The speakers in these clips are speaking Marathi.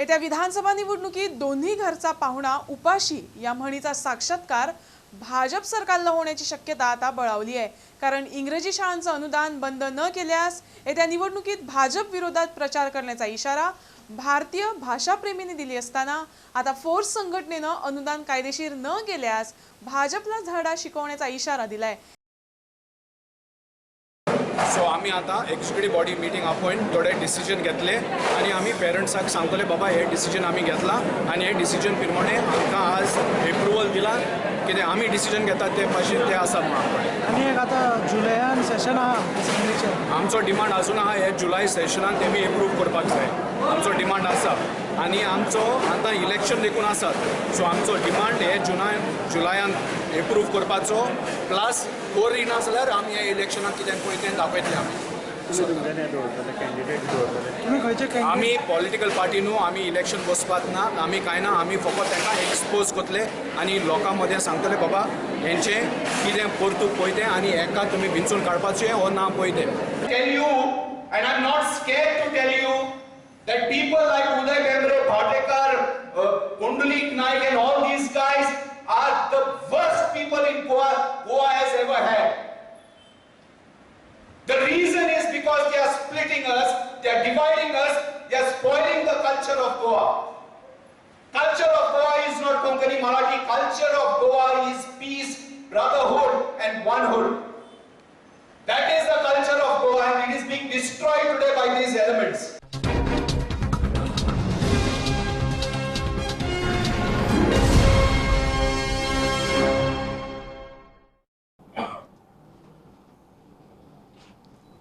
येत्या विधानसभा निवडणुकीत दोन्ही घरचा पाहुणा उपाशी या म्हणीचा साक्षात्कार भाजप सरकारला होण्याची शक्यता आता बळावली आहे। कारण इंग्रजी शाळांचं अनुदान बंद न केल्यास येत्या निवडणुकीत भाजप विरोधात प्रचार करण्याचा इशारा भारतीय भाषाप्रेमींनी दिली असताना आता फोर्स संघटनेनं अनुदान कायदेशीर न केल्यास भाजपला धडा शिकवण्याचा इशारा दिलाय। सो आम्ही आता एक्झिक्युटिव्ह बॉडी मिटींग अपॉइंट थोडे डिसिजन घेतले आणि आम्ही पेरंट्साक सांगतले बाबा हे डिसिजन आम्ही घेतला आणि हे डिसिजन प्रमाणे आमकां आज एप्रुवल दिला कितें आमी डिसिजन घेतात ते भाशेन ते आसा म्हणून। आनी एक आतां जुलयान सेशन आहा आमचो डिमांड अजून आहा हे जुलय सेशनान तेमी एप्रूव करपाक जाय आमचो डिमांड आसा आणि आमचो आतां इलेक्शन देखून आसात सो आमचो डिमांड हे जुलयान एप्रूव करपाचो प्लस कोरी ना जाल्यार आमी हे इलेक्शनाक कितें पळय तें दाखयतले आमी पॉलिटिकल पार्टी न्हू आमी इलेक्शन बसपाक ना आमी कांय ना आमी फकत तांकां एक्सपोज करतले आनी लोकां मदें सांगतले बाबा हेंचें कितें परतूक पळय तें आनी हेका तुमी भिंचून काडपाचें हो ना पळय तें tell you and I'm not scared to tell you that people like Uday Bemre, Bhatekar, Kundulik Naik and all these guys are the worst people in Goa has ever had. The reason is because they are splitting us, they are dividing us, they are spoiling the culture of Goa. Culture of Goa is not Konkani Marathi, culture of Goa is peace, brotherhood and onehood. That is the culture of Goa and it is being destroyed today by these elements.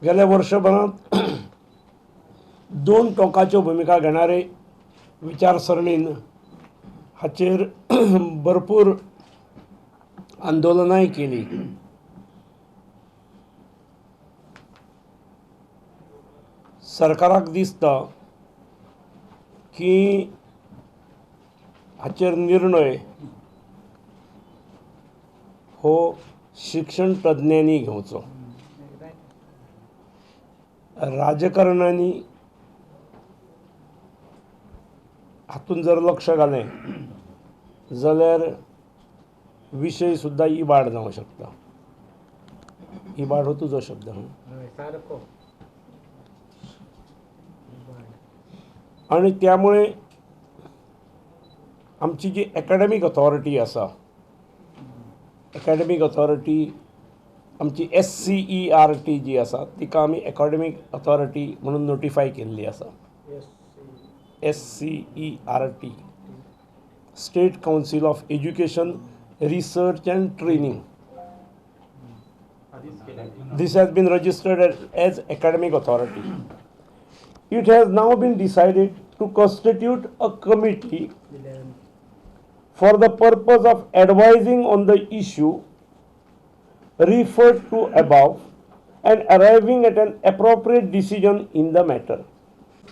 गेल्या वर्षभरात दोन टोकाच्यो भूमिका घेणारे विचारसरणीन हाचेर भरपूर आंदोलनाय केली। सरकाराक दिसता की हाचेर निर्णय हो शिक्षण तज्ञांनी घेवचो। राजकारण्यांनी हातून जर लक्ष घालें जाल्यार विशय सुद्धा इबाड जावंक शकता। इबाड हो तुजो शब्द आणि त्यामुळे आमची जी एकेडमिक ऑथॉरिटी आसा एकेडमिक ऑथॉरिटी आमची SCERT जी आसा तिका आमी एकाडेमीक ऑथॉरिटी म्हणून नोटिफाय केल्ली आसा। SCERT state council of education research and training this has been registered as academic authority. It has now been decided to constitute a committee for the purpose of advising on the issue referred to above and arriving at an appropriate decision in the matter.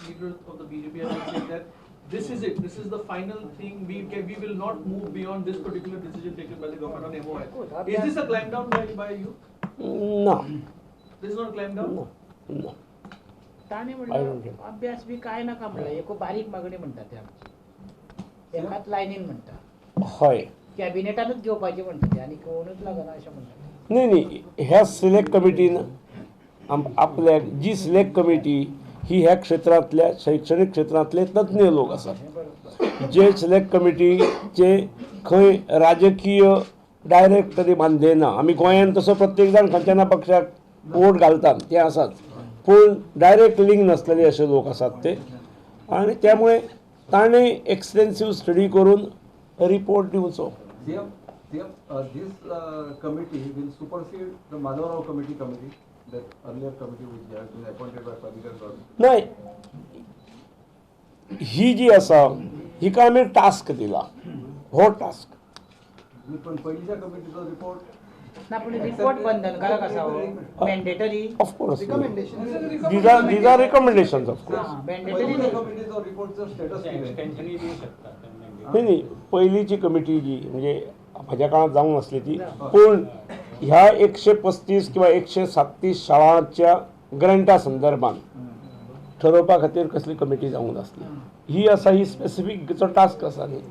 Leaders of the BJP are saying that this is it. This is the final thing. We will not move beyond this particular decision taken by the government on MOI. Is this a climb down by you? No. This is not a climb down? No. ताणे म्हणलं अभ्यास बी काय नका म्हणलं एको बारीक मागणी म्हणतात ते आमची एकाच लाईनीन म्हणतात होय कॅबिनेटानच घेवपाचे म्हणतात आणि कोणच लागना अशें म्हणतात नाही ह्या सिलेक्ट कमिटीन आपल्या जी सिलेक्ट कमिटी ही ह्या क्षेत्रातल्या शैक्षणिक क्षेत्रातले तज्ञ लोक असतात जे सिलेक्ट कमिटीचे खंय राजकीय डायरेक्ट तरी बांधलेना आमी गोंयान तसो प्रत्येक जाण खंयच्या ना पक्षाक वोट घालतात ते आसात पूण डायरेक्ट लिंक नसलेले असे लोक आसात ते आणि त्यामुळे ताणे एक्सटेन्सिव्ह स्टडी करून रिपोर्ट दिवचो। This committee will supersede the Madhavrao committee, that earlier committee which has been appointed by Padikar government. नाही ही जी आसा हिका आमी टास्क दिला हो टास्क पण पहिलीच्या कमिटीचा रिपोर्ट ना पण रिपोर्ट बंधनकारक असावं mandatory of course these are recommendations of course mandatory कमिटीचा रिपोर्टचं स्टेटस नाही पहिलीची कमिटी जी म्हणजे माझ्या काळात जाऊन असली ती पण ह्या 135 किंवा 137 शाळांच्या ग्रँटा संदर्भात ठरोवपा खातीर कसली कमिटी जावंक नासली ही आसा ही स्पेसिफीक टास्क आसा न्ही